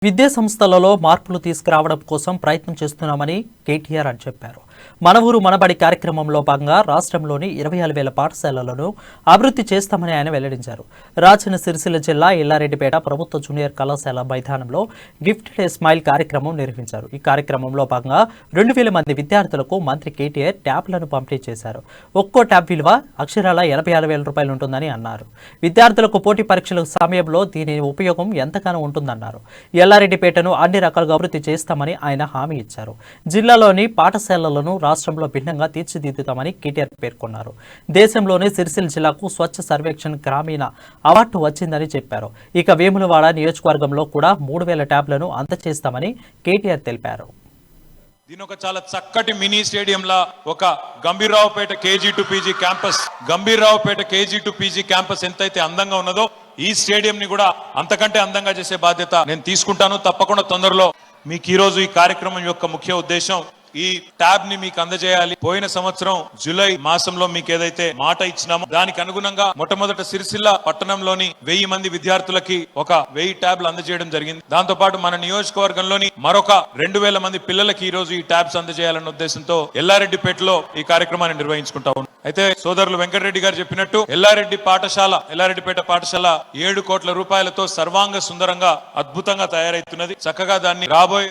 విద్యా సంస్థలలో మార్పులు తీసుకురావడం కోసం ప్రయత్నం చేస్తున్నామని కేటీఆర్ అని చెప్పారు. మన ఊరు మనబడి కార్యక్రమంలో భాగంగా రాష్ట్రంలోని 26,000 పాఠశాలలను అభివృద్ధి చేస్తామని ఆయన వెల్లడించారు. రాజన్న సిరిసిల్ల జిల్లా ఎల్లారెడ్డిపేట ప్రభుత్వ జూనియర్ కళాశాల మైదానంలో గిఫ్టెడ్ ఏ స్మైల్ కార్యక్రమం నిర్వహించారు. ఈ కార్యక్రమంలో భాగంగా 2,000 మంది విద్యార్థులకు మంత్రి కేటీఆర్ ట్యాబ్లను పంపిణీ చేశారు. ఒక్కో ట్యాబ్ విలువ అక్షరాల 86,000 రూపాయలు ఉంటుందని అన్నారు. విద్యార్థులకు పోటీ పరీక్షల సమయంలో దీని ఉపయోగం ఎంతగానో ఉంటుందన్నారు. ఎల్లారెడ్డిపేటను అన్ని రకాలుగా అభివృద్ధి చేస్తామని ఆయన హామీ ఇచ్చారు. జిల్లాలోని పాఠశాలలను రాష్ట్రంలో భిన్నంగా తీర్చిదిద్దుతామని కేటీఆర్ పేర్కొన్నారు. దేశంలోనే సిరిసిల్ల జిల్లాకు స్వచ్ఛ సర్వేక్షణ్ గ్రామీణ అవార్డు వచ్చిందని చెప్పారు. ఇక వేములవాడ నియోజకవర్గంలో కూడా 3,000 ట్యాబ్లను అందజేస్తామని కేటీఆర్ తెలిపారు. దీని ఒక చాలా చక్కటి మినీ స్టేడియం లా ఒక Gambhiraopet KG to PG campus ఎంతైతే అందంగా ఉన్నదో ఈ స్టేడియం ని కూడా అంతకంటే అందంగా చేసే బాధ్యత నేను తీసుకుంటాను. తప్పకుండా తొందరలో మీకు ఈ రోజు ఈ కార్యక్రమం యొక్క ముఖ్య ఉద్దేశం ఈ ట్యాబ్ ని మీకు అందజేయాలి. పోయిన సంవత్సరం జూలై మాసంలో మీకు ఏదైతే మాట ఇచ్చినామో దానికి అనుగుణంగా మొట్టమొదట సిరిసిల్ల పట్టణంలోని 1000 మంది విద్యార్థులకి ఒక 1000 ట్యాబ్లు అందజేయడం జరిగింది. దాంతో పాటు మన నియోజకవర్గంలోని మరొక 2,000 మంది పిల్లలకి ఈ రోజు ఈ ట్యాబ్స్ అందజేయాలన్న ఉద్దేశంతో ఎల్లారెడ్డిపేటలో ఈ కార్యక్రమాన్ని నిర్వహించుకుంటా ఉన్నాం. అయితే సోదరులు వెంకటరెడ్డి గారు చెప్పినట్టు ఎల్లారెడ్డిపేట పాఠశాల 7 కోట్ల రూపాయలతో సర్వాంగ సుందరంగా అద్భుతంగా తయారైతున్నది. చక్కగా దాన్ని రాబోయే